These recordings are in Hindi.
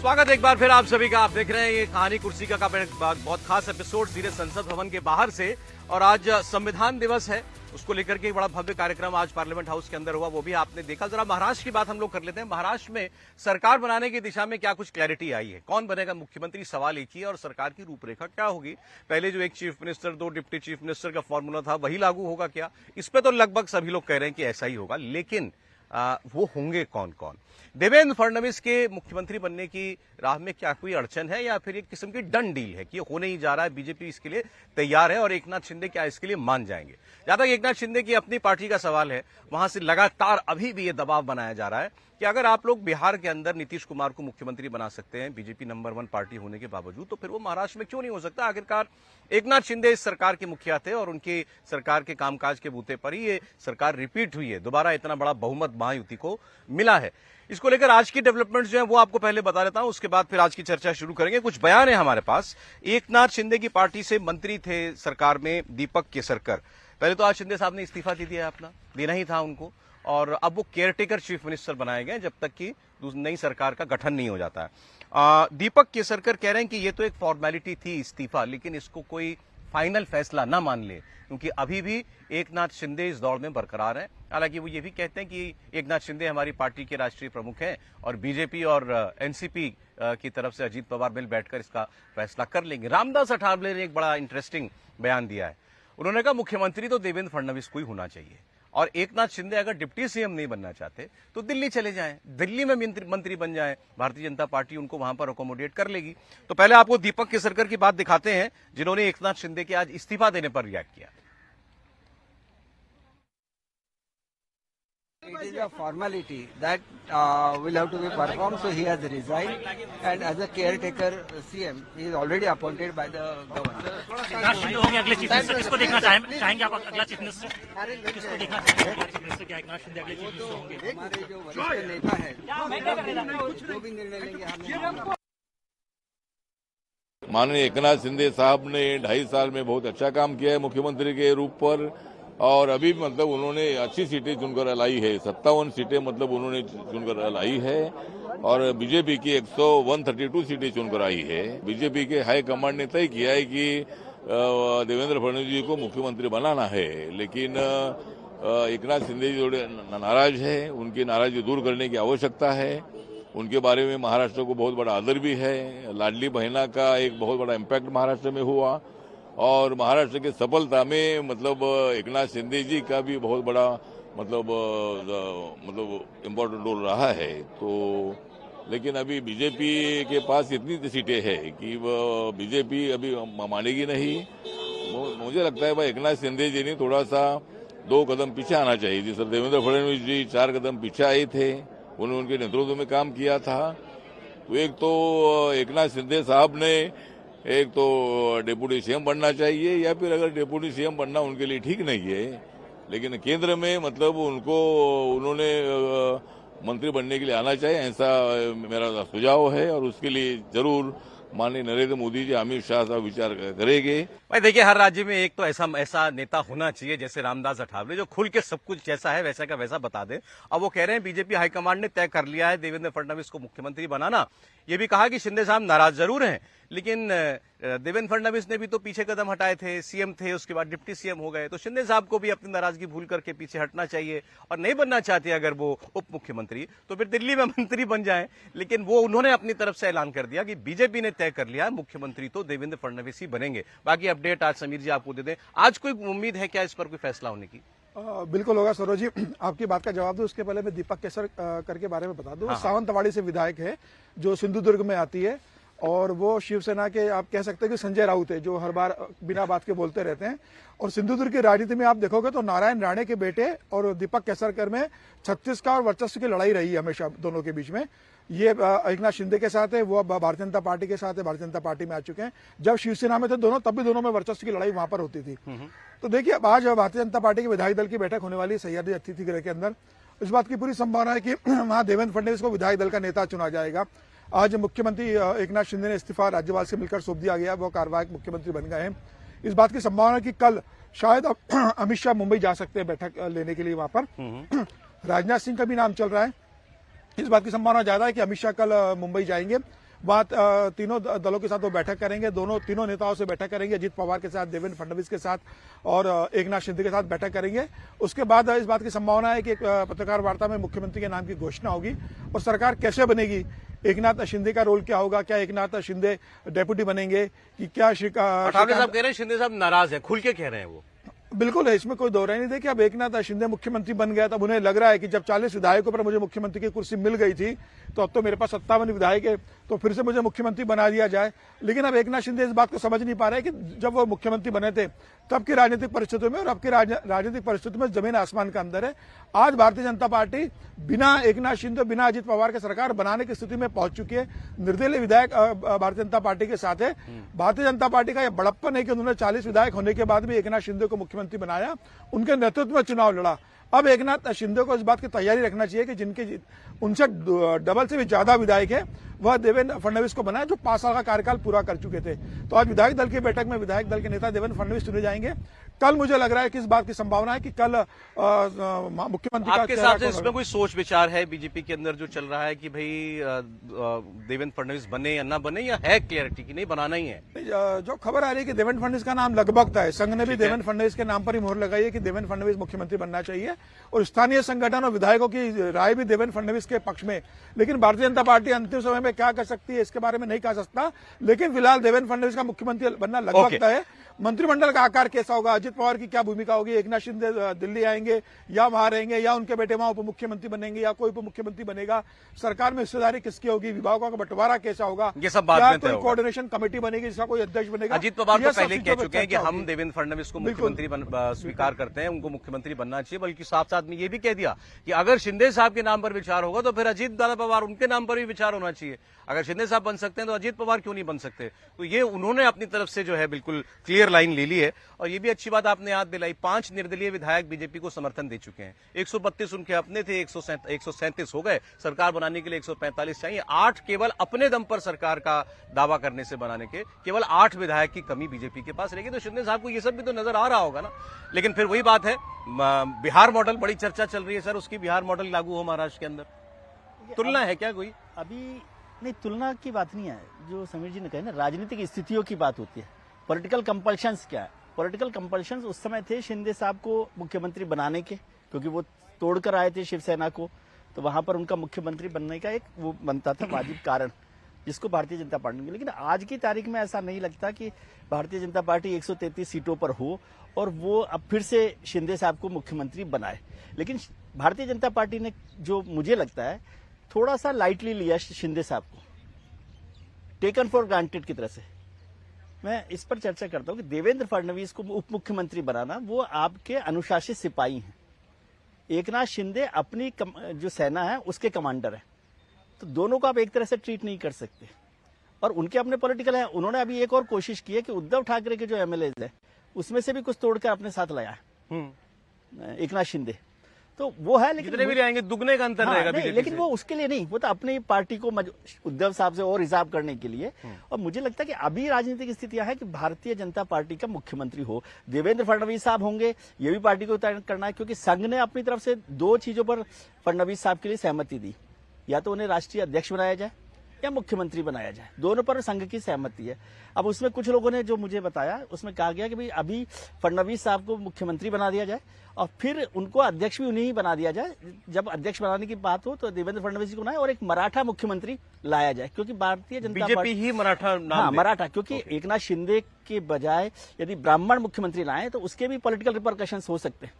स्वागत एक बार फिर आप सभी का। आप देख रहे हैं ये कहानी कुर्सी का बहुत खास एपिसोड सीधे संसद भवन के बाहर से। और आज संविधान दिवस है, उसको लेकर के एक बड़ा भव्य कार्यक्रम आज पार्लियामेंट हाउस के अंदर हुआ, वो भी आपने देखा। जरा महाराष्ट्र की बात हम लोग कर लेते हैं। महाराष्ट्र में सरकार बनाने की दिशा में क्या कुछ क्लैरिटी आई है? कौन बनेगा मुख्यमंत्री, सवाल एक ही है, और सरकार की रूपरेखा क्या होगी? पहले जो एक चीफ मिनिस्टर, दो डिप्टी चीफ मिनिस्टर का फॉर्मूला था, वही लागू होगा क्या? इस पे तो लगभग सभी लोग कह रहे हैं कि ऐसा ही होगा, लेकिन वो होंगे कौन कौन? देवेंद्र फडणवीस के मुख्यमंत्री बनने की राह में क्या कोई अड़चन है, या फिर एक किस्म की डन डील है कि ये होने ही जा रहा है, बीजेपी इसके लिए तैयार है और एकनाथ शिंदे क्या इसके लिए मान जाएंगे? जहां तक एकनाथ शिंदे की अपनी पार्टी का सवाल है, वहां से लगातार अभी भी ये दबाव बनाया जा रहा है कि अगर आप लोग बिहार के अंदर नीतीश कुमार को मुख्यमंत्री बना सकते हैं, बीजेपी नंबर 1 पार्टी होने के बावजूद, तो फिर वो महाराष्ट्र में क्यों नहीं हो सकता? आखिरकार एकनाथ शिंदे इस सरकार के मुखिया थे और उनकी सरकार के कामकाज के बूते पर ही ये सरकार रिपीट हुई है, दोबारा इतना बड़ा बहुमत महायुति को मिला है। इसको लेकर आज की डेवलपमेंट्स जो है वो आपको पहले बता देता हूं, उसके बाद फिर आज की चर्चा शुरू करेंगे। कुछ बयान है हमारे पास। एकनाथ शिंदे की पार्टी से मंत्री थे सरकार में दीपक केसरकर। पहले तो आज शिंदे साहब ने इस्तीफा दे दिया है, अपना देना ही था उनको, और अब वो केयरटेकर चीफ मिनिस्टर बनाए गए जब तक कि नई सरकार का गठन नहीं हो जाता है। दीपक केसरकर कह रहे हैं कि ये तो एक फॉर्मेलिटी थी इस्तीफा, लेकिन इसको कोई फाइनल फैसला ना मान ले, क्योंकि अभी भी एकनाथ शिंदे इस दौड़ में बरकरार हैं। हालांकि वो ये भी कहते हैं कि एकनाथ शिंदे हमारी पार्टी के राष्ट्रीय प्रमुख हैं और बीजेपी और एनसीपी की तरफ से अजीत पवार मिल बैठकर इसका फैसला कर लेंगे। रामदास अठावले ने एक बड़ा इंटरेस्टिंग बयान दिया है। उन्होंने कहा मुख्यमंत्री तो देवेंद्र फडणवीस को ही होना चाहिए, और एकनाथ शिंदे अगर डिप्टी सीएम नहीं बनना चाहते तो दिल्ली चले जाएं, दिल्ली में मंत्री बन जाएं, भारतीय जनता पार्टी उनको वहां पर अकोमोडेट कर लेगी। तो पहले आपको दीपक केसरकर की बात दिखाते हैं, जिन्होंने एकनाथ शिंदे के आज इस्तीफा देने पर रिएक्ट किया। It is a formality that will have to be performed, so he has resigned, and as a caretaker CM, he is already appointed by the governor. Eknath Shinde होंगे अगले चीफ मिनिस्टर, किसको देखना चाहेंगे आप अगला चीफ मिनिस्टर? किसको देखना चाहेंगे अगला चीफ मिनिस्टर? क्या एकनाथ शिंदे अगले चीफ मिनिस्टर होंगे? हमारे जो वरिष्ठ नेता है जो भी निर्णय लेंगे हमें। माननीय एकनाथ शिंदे साहब ने 2.5 साल में बहुत अच्छा काम किया है मुख्यमंत्री के रूप पर, और अभी मतलब उन्होंने अच्छी सीटें चुनकर लाई है। 57 सीटें मतलब उन्होंने चुनकर लाई है, और बीजेपी की 132 सीटें चुनकर आई है। बीजेपी के हाई कमांड ने तय किया है कि देवेंद्र फडणवीस जी को मुख्यमंत्री बनाना है, लेकिन एकनाथ शिंदे जी थोड़े नाराज है। उनकी नाराजगी दूर करने की आवश्यकता है। उनके बारे में महाराष्ट्र को बहुत बड़ा आदर भी है। लाडली बहना का एक बहुत बड़ा इम्पैक्ट महाराष्ट्र में हुआ, और महाराष्ट्र की सफलता में मतलब एकनाथ शिंदे जी का भी बहुत बड़ा मतलब इम्पोर्टेंट रोल रहा है। तो लेकिन अभी बीजेपी के पास इतनी सीटें हैं कि वो बीजेपी अभी मानेगी नहीं। मुझे लगता है भाई एकनाथ शिंदे जी ने थोड़ा सा 2 कदम पीछे आना चाहिए। जिस देवेंद्र फडणवीस जी 4 कदम पीछे आए थे, उन्होंने उनके नेतृत्व में काम किया था। तो एक तो एकनाथ शिंदे साहब ने एक तो डेप्यूटी सीएम बनना चाहिए, या फिर अगर डेप्यूटी सीएम बनना उनके लिए ठीक नहीं है, लेकिन केंद्र में मतलब उन्होंने मंत्री बनने के लिए आना चाहिए, ऐसा मेरा सुझाव है। और उसके लिए जरूर माननीय नरेंद्र मोदी जी, अमित शाह साहब विचार करेंगे। भाई देखिए, हर राज्य में एक तो ऐसा नेता होना चाहिए जैसे रामदास अठावले, जो खुल के सब कुछ जैसा है वैसा का वैसा बता दे। अब वो कह रहे हैं बीजेपी हाईकमांड ने तय कर लिया है देवेंद्र फडणवीस को मुख्यमंत्री बनाना। ये भी कहा कि शिंदे साहब नाराज जरूर हैं, लेकिन देवेंद्र फडणवीस ने भी तो पीछे कदम हटाए थे, सीएम थे, उसके बाद डिप्टी सीएम हो गए। तो शिंदे साहब को भी अपनी नाराजगी भूल करके पीछे हटना चाहिए, और नहीं बनना चाहते अगर वो उप मुख्यमंत्री तो फिर दिल्ली में मंत्री बन जाएं। लेकिन वो उन्होंने अपनी तरफ से ऐलान कर दिया कि बीजेपी ने तय कर लिया मुख्यमंत्री तो देवेंद्र फडणवीस ही बनेंगे। बाकी अपडेट आज समीर जी आपको दे दें। आज कोई उम्मीद है क्या इस पर कोई फैसला होने की? बिल्कुल होगा सरोज जी, आपकी बात का जवाब दूं उसके पहले मैं दीपक केसरकर के बारे में बता दूं। सावंतवाड़ी से विधायक है, जो सिंधुदुर्ग में आती है, और वो शिवसेना के आप कह सकते हैं कि संजय राउत है, जो हर बार बिना बात के बोलते रहते हैं। और सिंधुदुर्ग की राजनीति में आप देखोगे तो नारायण राणे के बेटे और दीपक केसरकर में 36 का और वर्चस्व की लड़ाई रही है हमेशा दोनों के बीच में। ये एकनाथ शिंदे के साथ है, वो अब भारतीय जनता पार्टी के साथ है, भारतीय जनता पार्टी में आ चुके हैं। जब शिवसेना में थे दोनों, तब भी दोनों में वर्चस्व की लड़ाई वहां पर होती थी। तो देखिए, आज भारतीय जनता पार्टी के विधायक दल की बैठक होने वाली सह्याद्री अतिथि गृह के अंदर। इस बात की पूरी संभावना है कि वहां देवेंद्र फडणवीस को विधायक दल का नेता चुना जाएगा। आज मुख्यमंत्री एकनाथ शिंदे ने इस्तीफा राज्यपाल से मिलकर सौंप दिया गया, वो कार्यवाहक मुख्यमंत्री बन गए हैं। इस बात की संभावना है कि कल शायद अमित शाह मुंबई जा सकते हैं बैठक लेने के लिए वहां पर। राजनाथ सिंह का भी नाम चल रहा है। इस बात की संभावना ज्यादा है कि अमित शाह कल मुंबई जाएंगे। वहाँ तीनों दलों के साथ वो बैठक करेंगे, तीनों नेताओं से बैठक करेंगे, अजित पवार के साथ, देवेंद्र फडणवीस के साथ और एकनाथ शिंदे के साथ बैठक करेंगे। उसके बाद इस बात की संभावना है कि एक पत्रकार वार्ता में मुख्यमंत्री के नाम की घोषणा होगी और सरकार कैसे बनेगी, एकनाथ शिंदे का रोल क्या होगा, क्या एकनाथ शिंदे डेप्यूटी बनेंगे कि क्या पठावले साहब कह रहे हैं शिंदे साहब नाराज है, खुल के कह रहे हैं वो। बिल्कुल है, इसमें कोई दो राय नहीं। देखिए, अब एकनाथ शिंदे मुख्यमंत्री बन गया तब उन्हें लग रहा है कि जब 40 विधायकों पर मुझे मुख्यमंत्री की कुर्सी मिल गई थी तो अब तो मेरे पास 57 विधायक है, तो फिर से मुझे मुख्यमंत्री बना दिया जाए। लेकिन अब एकनाथ शिंदे इस बात को समझ नहीं पा रहे कि जब वो मुख्यमंत्री बने थे तब की राजनीतिक परिस्थितियों में और अब की राजनीतिक परिस्थितियों में जमीन आसमान का अंदर है। आज भारतीय जनता पार्टी बिना एकनाथ शिंदे, बिना अजित पवार के सरकार बनाने की स्थिति में पहुंच चुकी है। निर्दलीय विधायक भारतीय जनता पार्टी के साथ है। भारतीय जनता पार्टी का यह बड़प्पन है कि उन्होंने 40 विधायक होने के बाद भी एकनाथ शिंदे को मुख्यमंत्री बनाया, उनके नेतृत्व में चुनाव लड़ा। अब एकनाथ शिंदे को इस बात की तैयारी रखना चाहिए कि जिनके उनसे डबल से भी ज्यादा विधायक है वह देवेंद्र फडणवीस को बनाए, जो 5 साल का कार्यकाल पूरा कर चुके थे। तो आज विधायक दल की बैठक में विधायक दल के नेता देवेंद्र फडणवीस चुने जाएंगे। कल मुझे लग रहा है कि इस बात की संभावना है कि कल मुख्यमंत्री आपके हिसाब से इसमें कोई सोच विचार है बीजेपी के अंदर जो चल रहा है कि भाई देवेंद्र फडणवीस बने या ना बने, या है क्लियरिटी कि नहीं बनाना ही है? जो खबर आ रही है कि देवेंद्र फडणवीस का नाम लगभग तय है, संघ ने भी देवेंद्र फडणवीस के नाम पर ही मोहर लगाई है कि देवेंद्र फडणवीस मुख्यमंत्री बनना चाहिए और स्थानीय संगठन और विधायकों की राय भी देवेंद्र फडणवीस के पक्ष में। लेकिन भारतीय जनता पार्टी अंतिम समय में क्या कर सकती है इसके बारे में नहीं कह सकता, लेकिन फिलहाल देवेंद्र फडणवीस का मुख्यमंत्री बनना लगभग तय है। मंत्रिमंडल का आकार कैसा होगा, अजित पवार की क्या भूमिका होगी, एकनाथ शिंदे दिल्ली आएंगे या वहां रहेंगे या उनके बेटे वहां उप मुख्यमंत्री बनेंगे या कोई उप मुख्यमंत्री बनेगा, सरकार में हिस्सेदारी किसकी होगी, विभागों का बंटवारा कैसा होगा, ये सब बात में कोई कोऑर्डिनेशन कमेटी बनेगी जिसका कोई अध्यक्ष बनेगा। अजित पवार तो पहले कह चुके हैं कि हम देवेंद्र फडणवीस को मुख्यमंत्री स्वीकार करते हैं, उनको मुख्यमंत्री बनना चाहिए। बल्कि साथ साथ में ये भी कह दिया कि अगर शिंदे साहब के नाम पर विचार होगा तो फिर अजित दादा पवार उनके नाम पर भी विचार होना चाहिए। अगर शिंदे साहब बन सकते हैं तो अजित पवार क्यों नहीं बन सकते? तो ये उन्होंने अपनी तरफ से जो है बिल्कुल क्लियर लाइन ले ली है। और ये भी अच्छी बात आपने याद दिलाई, 5 निर्दलीय विधायक बीजेपी को समर्थन दे चुके हैं। 132 उनके अपने थे, 137 हो गए। सरकार बनाने के लिए 145 चाहिए। 8 केवल अपने दम पर सरकार का दावा करने से बनाने के केवल 8 विधायक की कमी बीजेपी के पास रहेगी। तो शिंदे साहब को ये सब भी तो नजर आ रहा होगा ना। लेकिन फिर वही बात है, बिहार मॉडल बड़ी चर्चा चल रही है सर, उसकी बिहार मॉडल लागू हो महाराष्ट्र के अंदर, तुलना है क्या कोई? अभी नहीं, तुलना की बात नहीं है। जो समीर जी ने कहा ना, राजनीतिक स्थितियों की बात होती है। पॉलिटिकल कंपल्शंस क्या है? पॉलिटिकल कंपल्शंस उस समय थे शिंदे साहब को मुख्यमंत्री बनाने के, क्योंकि वो तोड़कर आए थे शिवसेना को, तो वहां पर उनका मुख्यमंत्री बनने का एक वो बनता था वाजिब कारण, जिसको भारतीय जनता पार्टी ने। लेकिन आज की तारीख में ऐसा नहीं लगता कि भारतीय जनता पार्टी 133 सीटों पर हो और वो अब फिर से शिंदे साहब को मुख्यमंत्री बनाए। लेकिन भारतीय जनता पार्टी ने, जो मुझे लगता है, थोड़ा सा लाइटली लिया शिंदे साहब को, टेकन फॉर ग्रांटेड की तरह से। मैं इस पर चर्चा करता हूं कि देवेंद्र फडणवीस को उप मुख्यमंत्री बनाना, वो आपके अनुशासित सिपाही हैं। एकनाथ शिंदे अपनी जो सेना है उसके कमांडर हैं, तो दोनों को आप एक तरह से ट्रीट नहीं कर सकते। और उनके अपने पॉलिटिकल हैं। उन्होंने अभी एक और कोशिश की है कि उद्धव ठाकरे के जो एमएलए है उसमें से भी कुछ तोड़कर अपने साथ लाया है एकनाथ शिंदे, तो वो है। लेकिन जितने भी आएंगे दुगने का अंतर रहेगा बीजेपी से। लेकिन वो उसके लिए नहीं, वो तो अपनी पार्टी को उद्धव साहब से और रिजर्व करने के लिए। और मुझे लगता है कि अभी राजनीतिक स्थितियां है कि भारतीय जनता पार्टी का मुख्यमंत्री हो देवेंद्र फडणवीस साहब होंगे, ये भी पार्टी को तय करना है। क्योंकि संघ ने अपनी तरफ से 2 चीजों पर फडणवीस साहब के लिए सहमति दी, या तो उन्हें राष्ट्रीय अध्यक्ष बनाया जाए या मुख्यमंत्री बनाया जाए, दोनों पर संघ की सहमति है। अब उसमें कुछ लोगों ने जो मुझे बताया, उसमें कहा गया कि भाई अभी फडणवीस साहब को मुख्यमंत्री बना दिया जाए और फिर उनको अध्यक्ष भी उन्हीं ही बना दिया जाए। जब अध्यक्ष बनाने की बात हो तो देवेंद्र फडणवीस जी को बनाए और एक मराठा मुख्यमंत्री लाया जाए, क्योंकि भारतीय जनता पार्टी ही मराठा नाम हाँ, मराठा, क्योंकि एकनाथ शिंदे के बजाय यदि ब्राह्मण मुख्यमंत्री लाए तो उसके भी पॉलिटिकल रिपरकशंस हो सकते हैं।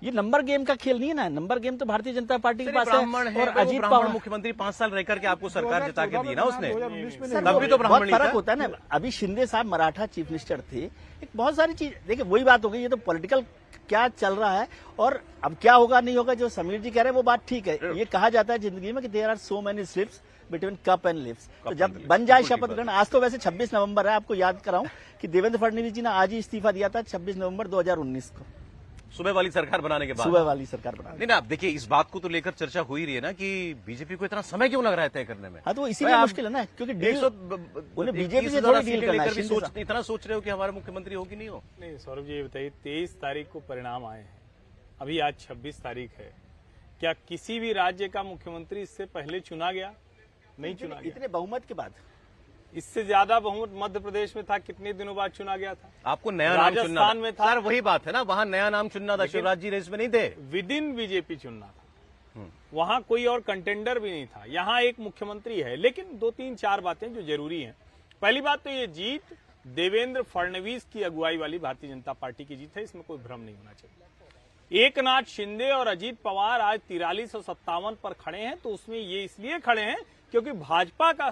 ये नंबर गेम का खेल नहीं है ना, नंबर गेम तो भारतीय जनता पार्टी के पास है। और अजीत पवार मुख्यमंत्री 5 साल रहकर के आपको सरकार जिता के दी ना उसने, सर, तब भी तो ब्राह्मण फर्क होता है ना। अभी शिंदे साहब मराठा चीफ मिनिस्टर थे, एक बहुत सारी चीज देखिए, वही बात हो गई। ये तो पॉलिटिकल क्या चल रहा है और अब क्या होगा नहीं होगा, जो समीर जी कह रहे हैं वो बात ठीक है। ये कहा जाता है जिंदगी में कि there are so many slips between cup and lips. तो जब बन जाए शपथ ग्रहण, आज तो वैसे 26 नवंबर है, आपको याद कराऊं कि देवेंद्र फडणवीस जी ने आज ही इस्तीफा दिया था 26 नवंबर 2019 को, सुबह वाली सरकार बनाने के बाद। सुबह वाली सरकार बनाने नहीं ना, आप देखिए इस बात को तो लेकर चर्चा हो ही रही है ना कि बीजेपी को इतना समय क्यों लग रहा है तय करने में। हाँ, तो इसीलिए मुश्किल है ना, क्योंकि उन्हें बीजेपी से थोड़ी डील करना है। इतना सोच रहे हो कि हमारा मुख्यमंत्री हो कि नहीं हो? नहीं सौरभ जी, ये बताइए 23 तारीख को परिणाम आए हैं, अभी आज 26 तारीख है। क्या किसी भी राज्य का मुख्यमंत्री इससे पहले चुना गया? नहीं चुना गया। इतने बहुमत के बाद इससे ज्यादा बहुमत मध्य प्रदेश में था, कितने दिनों बाद चुना गया था। आपको नया नाम चुनना राजस्थान में था। सर, वही बात है ना, वहां नया नाम चुनना था, शिवराज जी रेस में नहीं थे। विद इन बीजेपी चुनना था, वहां कोई और कंटेंडर भी नहीं था। यहां एक मुख्यमंत्री है, लेकिन 2-3-4 बातें जो जरूरी हैं। पहली बात तो ये जीत देवेंद्र फडणवीस की अगुवाई वाली भारतीय जनता पार्टी की जीत है, इसमें कोई भ्रम नहीं होना चाहिए। एकनाथ शिंदे और अजीत पवार आज 4357 पर खड़े हैं, तो उसमें ये इसलिए खड़े हैं क्योंकि भाजपा का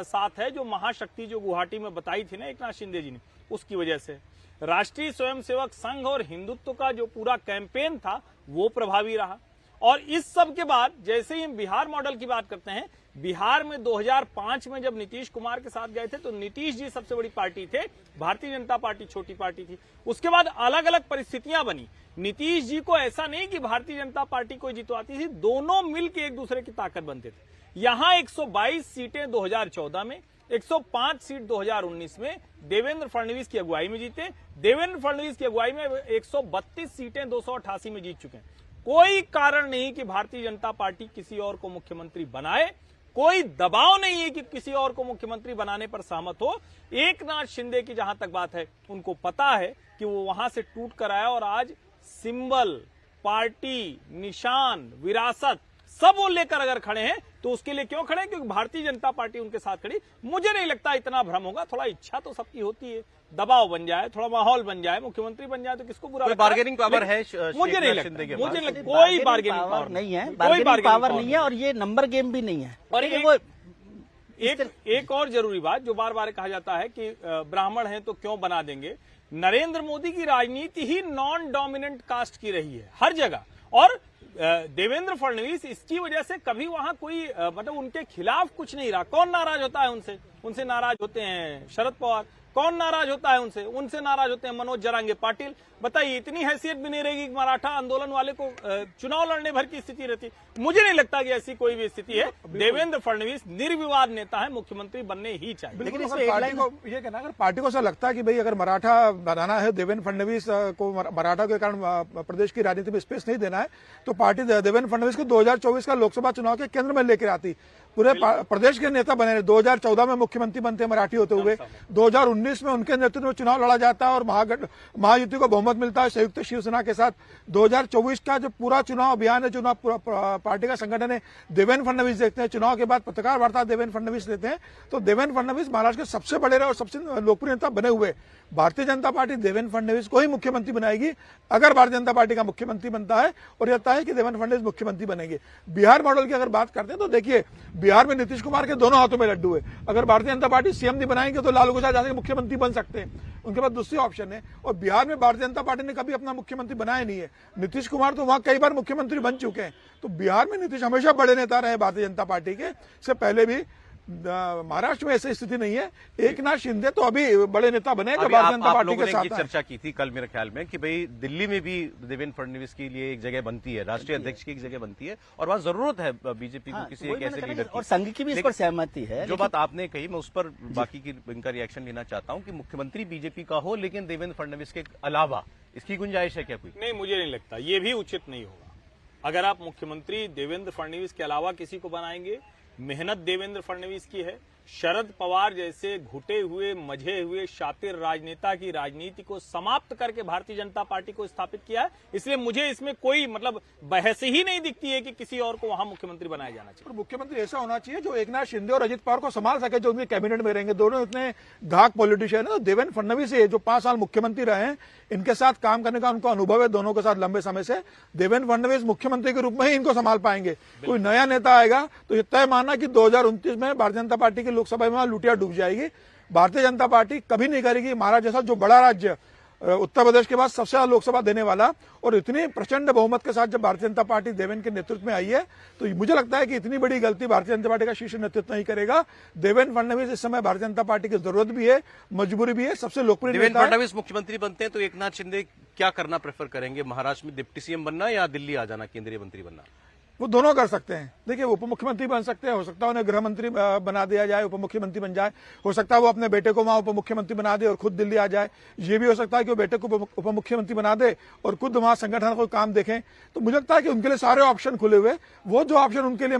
साथ है, जो महाशक्ति जो गुवाहाटी में बताई थी ना एकनाथ शिंदे जी ने, उसकी वजह से राष्ट्रीय स्वयंसेवक संघ और हिंदुत्व का जो पूरा कैंपेन था वो प्रभावी रहा। और इस सब के बाद जैसे ही हम बिहार मॉडल की बात करते हैं, बिहार में 2005 में जब नीतीश कुमार के साथ गए थे तो नीतीश जी सबसे बड़ी पार्टी थे, भारतीय जनता पार्टी छोटी पार्टी थी। उसके बाद अलग अलग परिस्थितियां बनी। नीतीश जी को ऐसा नहीं कि भारतीय जनता पार्टी को जितवाती थी, दोनों मिलकर एक दूसरे की ताकत बनते थे। यहां 122 सीटें 2014 में, 105 सीट 2019 में देवेंद्र फडणवीस की अगुवाई में जीते। देवेंद्र फडणवीस की अगुवाई में 132 सीटें 288 में जीत चुके हैं। कोई कारण नहीं कि भारतीय जनता पार्टी किसी और को मुख्यमंत्री बनाए, कोई दबाव नहीं है कि किसी और को मुख्यमंत्री बनाने पर सहमत हो। एकनाथ शिंदे की जहां तक बात है, उनको पता है कि वो वहां से टूट कर आया और आज सिंबल, पार्टी, निशान, विरासत सब वो लेकर अगर खड़े हैं, तो उसके लिए क्यों खड़े हैं? क्योंकि भारतीय जनता पार्टी उनके साथ खड़ी। मुझे नहीं लगता इतना भ्रम होगा, थोड़ा इच्छा तो सबकी होती है, दबाव बन जाए, थोड़ा माहौल बन जाए, मुख्यमंत्री बन जाए तो किसको बुरा लगता है? बार्गेनिंग पावर है मुझे नहीं लगता, मुझे नहीं लगता कोई बार्गेनिंग पावर नहीं है, कोई बार्गेनिंग पावर नहीं है, और ये नंबर गेम भी नहीं है। और देखिए, एक- वो एक और जरूरी बात जो बार बार कहा जाता है कि ब्राह्मण हैं तो क्यों बना देंगे। नरेंद्र मोदी की राजनीति ही नॉन डोमिनेंट कास्ट की रही है हर जगह, और देवेंद्र फडणवीस इसकी वजह से कभी वहां कोई मतलब उनके खिलाफ कुछ नहीं रहा। कौन नाराज होता है उनसे? उनसे नाराज होते हैं शरद पवार। कौन नाराज होता है उनसे? उनसे नाराज होते हैं मनोज जरांगे पाटिल। बताइए, इतनी हैसियत भी नहीं रहेगी कि मराठा आंदोलन वाले को चुनाव लड़ने भर की स्थिति रहती। मुझे नहीं लगता कि ऐसी कोई भी स्थिति है। देवेंद्र फडणवीस निर्विवाद नेता है, मुख्यमंत्री बनने ही चाहिए। लेकिन इसमें अगर एक पार्टी को ये कहना, अगर पार्टी को ऐसा लगता है कि भाई अगर मराठा बनाना है, देवेंद्र फडणवीस को मराठा के कारण प्रदेश की राजनीति में स्पेस नहीं देना है, तो पार्टी देवेंद्र फडणवीस को 2024 का लोकसभा चुनाव के केंद्र में लेकर आती। पूरे प्रदेश के नेता बने। 2014 में मुख्यमंत्री बनते मराठी होते हुए, 2019 में उनके नेतृत्व में चुनाव लड़ा जाता है और महायुति को बहुमत मिलता है संयुक्त शिवसेना के साथ। 2024 का जो पूरा चुनाव अभियान है, चुनाव पार्टी का संगठन है, देवेंद्र फडणवीस देखते हैं। चुनाव के बाद पत्रकार वार्ता देवेंद्र फडणवीस लेते हैं। तो देवेंद्र फडणवीस महाराष्ट्र के सबसे बड़े और सबसे लोकप्रिय नेता बने हुए। भारतीय जनता पार्टी देवेंद्र फडणवीस को ही मुख्यमंत्री बनाएगी अगर भारतीय जनता पार्टी का मुख्यमंत्री बनता है, और यह है कि देवेंद्र फडणवीस मुख्यमंत्री बनेंगे। बिहार मॉडल की अगर बात करते हैं तो देखिए, बिहार में नीतीश कुमार के दोनों हाथों में लड्डू है। अगर भारतीय जनता पार्टी सीएम नहीं बनाएंगे तो लालू प्रसाद यादव मुख्यमंत्री बन सकते हैं, उनके पास दूसरी ऑप्शन है। और बिहार में भारतीय जनता पार्टी ने कभी अपना मुख्यमंत्री बनाया नहीं है। नीतीश कुमार तो वहां कई बार मुख्यमंत्री बन चुके हैं। तो बिहार में नीतीश हमेशा बड़े नेता रहे भारतीय जनता पार्टी के, से पहले भी। महाराष्ट्र में ऐसी स्थिति नहीं है। एकनाथ शिंदे तो अभी बड़े नेता बने जो भारतीय जनता पार्टी के साथ चर्चा की थी कल मेरे ख्याल में कि भाई दिल्ली में भी देवेंद्र फडणवीस के लिए एक जगह बनती है, राष्ट्रीय अध्यक्ष की एक जगह बनती है, और वहां जरूरत है बीजेपी को किसी एक ऐसे लीडर की। और संघ की भी इस पर सहमति है। जो बात आपने कही, मैं उस पर बाकी की इनका रिएक्शन लेना चाहता हूं कि मुख्यमंत्री बीजेपी का हो, लेकिन देवेंद्र फडणवीस के अलावा इसकी गुंजाइश है क्या कोई? नहीं, मुझे नहीं लगता, ये भी उचित नहीं होगा। अगर आप मुख्यमंत्री देवेंद्र फडणवीस के अलावा किसी को बनाएंगे, मेहनत देवेंद्र फडणवीस की है। शरद पवार जैसे घुटे हुए, मझे हुए शातिर राजनेता की राजनीति को समाप्त करके भारतीय जनता पार्टी को स्थापित किया है। इसलिए मुझे इसमें कोई मतलब बहस ही नहीं दिखती है कि किसी और को वहां मुख्यमंत्री बनाया जाना चाहिए। और मुख्यमंत्री ऐसा होना चाहिए जो एकनाथ शिंदे और अजित पवार को संभाल सके, जो उनके कैबिनेट में रहेंगे। दोनों इतने धाक पॉलिटिशियन है। तो देवेंद्र फडणवीस जो 5 साल मुख्यमंत्री रहे हैं, इनके साथ काम करने का उनको अनुभव है, दोनों के साथ लंबे समय से। देवेंद्र फडणवीस मुख्यमंत्री के रूप में ही इनको संभाल पाएंगे। कोई नया नेता आएगा तो ये तय मानना कि 2029 में भारतीय जनता पार्टी की लोकसभा में लुटिया डूब जाएगी। भारतीय जनता पार्टी कभी नहीं करेगी। महाराष्ट्र जैसा जो बड़ा राज्य, उत्तर प्रदेश के बाद सबसे ज्यादा लोकसभा देने वाला, और इतनी प्रचंड बहुमत के साथ जब भारतीय जनता पार्टी देवेंद्र के नेतृत्व में आई है, तो मुझे लगता है कि इतनी बड़ी गलती भारतीय जनता पार्टी का शीर्ष नेतृत्व नहीं करेगा। देवेंद्र फडणवीस इस समय भारतीय जनता पार्टी की जरूरत भी है, मजबूरी भी है, सबसे लोकप्रिय देवेंद्र नेता है। फडणवीस मुख्यमंत्री बनते हैं तो एकनाथ शिंदे क्या करना प्रेफर करेंगे? महाराष्ट्र में डिप्टी सीएम बनना या दिल्ली आ जाना, केंद्रीय मंत्री बनना? वो दोनों कर सकते हैं। देखिए, उप मुख्यमंत्री बन सकते हैं, हो सकता है उन्हें गृह मंत्री बना दिया जाए, उप मुख्यमंत्री बन जाए, हो सकता है वो अपने बेटे को वहां उप मुख्यमंत्री बना दे और खुद दिल्ली आ जाए। ये भी हो सकता है कि वो बेटे को उप मुख्यमंत्री बना दे और खुद वहां संगठन को काम देखें। तो मुझे लगता है कि उनके लिए सारे ऑप्शन खुले हुए, वो जो ऑप्शन उनके लिए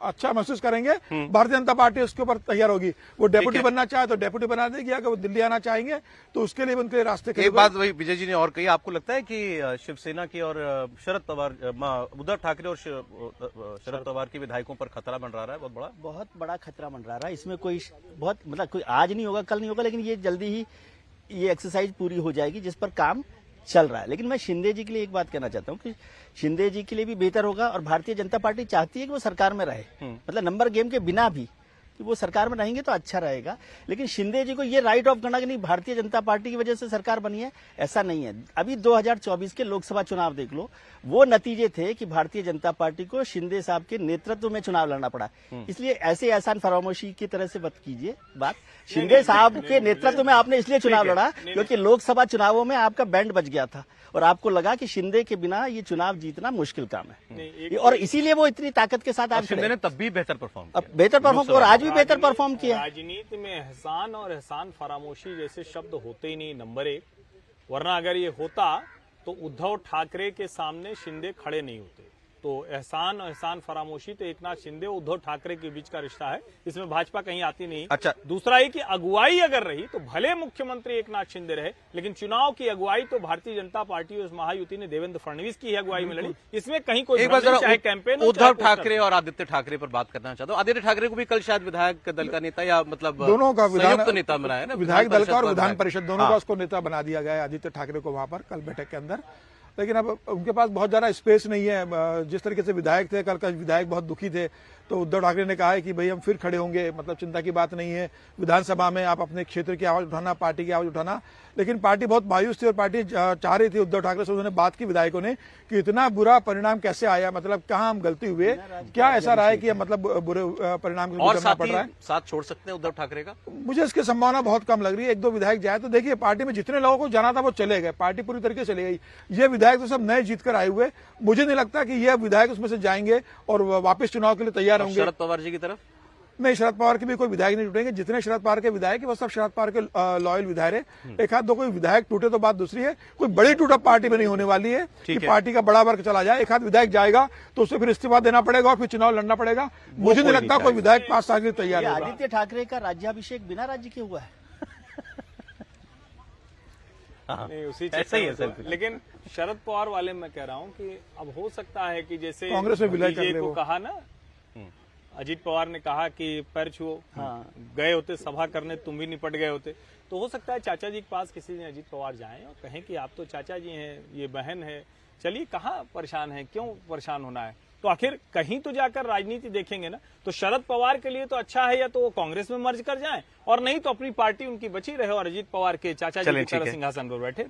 अच्छा महसूस करेंगे, भारतीय जनता पार्टी उसके ऊपर तैयार होगी। वो डेप्यूटी बनना चाहे तो डेप्यूटी बना देगी, अगर वो दिल्ली आना चाहेंगे तो उसके लिए उनके रास्ते। एक बात वही विजय जी ने और कही, आपको लगता है कि शिवसेना की और शरद पवार, उद्धव ठाकरे और शरद पवार के विधायकों पर खतरा मंडरा रहा है, बहुत बड़ा खतरा मंडरा रहा है। इसमें कोई बहुत मतलब कोई आज नहीं होगा, कल नहीं होगा, लेकिन ये जल्दी ही ये एक्सरसाइज पूरी हो जाएगी जिस पर काम चल रहा है। लेकिन मैं शिंदे जी के लिए एक बात कहना चाहता हूँ कि शिंदे जी के लिए भी बेहतर होगा और भारतीय जनता पार्टी चाहती है कि वो सरकार में रहे, मतलब नंबर गेम के बिना भी कि वो सरकार में रहेंगे तो अच्छा रहेगा। लेकिन शिंदे जी को ये राइट ऑफ करना कि नहीं भारतीय जनता पार्टी की वजह से सरकार बनी है, ऐसा नहीं है। अभी 2024 के लोकसभा चुनाव देख लो, वो नतीजे थे कि भारतीय जनता पार्टी को शिंदे साहब के नेतृत्व में चुनाव लड़ना पड़ा। इसलिए ऐसे एहसान फरामोशी की तरह से मत कीजिए बात। शिंदे साहब के नेतृत्व में आपने इसलिए चुनाव लड़ा क्योंकि लोकसभा चुनावों में आपका बैंड बच गया था और आपको लगा कि शिंदे के बिना ये चुनाव जीतना मुश्किल काम है, और इसीलिए वो इतनी ताकत के साथ आज शिंदे ने तब भी बेहतर परफॉर्म किया और आज भी बेहतर परफॉर्म किया। राजनीति में एहसान और एहसान फरामोशी जैसे शब्द होते ही नहीं, नंबर एक। वरना अगर ये होता तो उद्धव ठाकरे के सामने शिंदे खड़े नहीं होते। तो एहसान और एहसान फरामोशी तो एकनाथ शिंदे और उद्धव ठाकरे के बीच का रिश्ता है, इसमें भाजपा कहीं आती नहीं। अच्छा, दूसरा ये कि अगुवाई अगर रही तो भले मुख्यमंत्री एकनाथ शिंदे रहे, लेकिन चुनाव की अगुवाई तो भारतीय जनता पार्टी और महायुति ने देवेंद्र फडणवीस की अगुवाई में लड़ी। इसमें कहीं कोई एक बार जरा चाहे कैंपेन उद्धव ठाकरे और आदित्य ठाकरे पर बात करना चाहता हूँ। आदित्य ठाकरे को भी कल शायद विधायक दल का नेता या मतलब दोनों का संयुक्त नेता बनाया है ना, विधायक दल का और विधान परिषद दोनों का उसको नेता बना दिया गया है आदित्य ठाकरे को वहां पर कल बैठक के अंदर। लेकिन अब उनके पास बहुत ज्यादा स्पेस नहीं है। जिस तरीके से विधायक थे, कल का विधायक बहुत दुखी थे, तो उद्धव ठाकरे ने कहा है कि भाई हम फिर खड़े होंगे, मतलब चिंता की बात नहीं है, विधानसभा में आप अपने क्षेत्र की आवाज उठाना, पार्टी की आवाज उठाना। लेकिन पार्टी बहुत मायूस थी और पार्टी चाह रही थी उद्धव ठाकरे से, उन्होंने बात की विधायकों ने कि इतना बुरा परिणाम कैसे आया, मतलब कहाँ हम गलती हुए, क्या ऐसा रहा है कि मतलब बुरे परिणाम और पड़ रहा है। साथ छोड़ सकते हैं उद्धव ठाकरे का? मुझे इसकी संभावना बहुत कम लग रही है। एक दो विधायक जाए तो देखिए, पार्टी में जितने लोगों को जाना था वो चले गए, पार्टी पूरी तरीके से चली गई। ये विधायक तो सब नए जीत कर आए हुए, मुझे नहीं लगता कि ये विधायक उसमें से जाएंगे और वापस चुनाव के लिए तैयार होंगे। शरद पवार जी की तरफ नहीं, शरद पवार के भी कोई विधायक नहीं टूटेंगे। जितने शरद पवार के विधायक है वो सब शरद पवार के लॉयल विधायक है। एक हाथ दो कोई विधायक टूटे तो बात दूसरी है, कोई बड़ी टूटअप पार्टी में नहीं होने वाली है कि पार्टी का बड़ा वर्ग चला जाए। एक हाथ विधायक जाएगा तो उसे फिर इस्तीफा देना पड़ेगा और फिर चुनाव लड़ना पड़ेगा। मुझे नहीं लगता कोई विधायक 5 साल के लिए तैयार होगा। आदित्य ठाकरे का राज्याभिषेक बिना राज्य के हुआ है। नहीं, उसी ऐसा ही है सर। लेकिन शरद पवार वाले मैं कह रहा हूं कि अब हो सकता है कि जैसे कांग्रेस में विलय कर ले को वो। कहा ना, अजीत पवार ने कहा कि पैर छुओ, गए होते सभा करने, तुम भी निपट गए होते। तो हो सकता है चाचा जी के पास किसी दिन अजीत पवार जाएं और कहें कि आप तो चाचा जी हैं, ये बहन है, चलिए कहाँ परेशान है, क्यों परेशान होना है। तो आखिर कहीं तो जाकर राजनीति देखेंगे ना। तो शरद पवार के लिए तो अच्छा है या तो वो कांग्रेस में मर्ज कर जाएं, और नहीं तो अपनी पार्टी उनकी बची रहे और अजीत पवार के चाचा जी की तरह सिंहासन पर बैठे।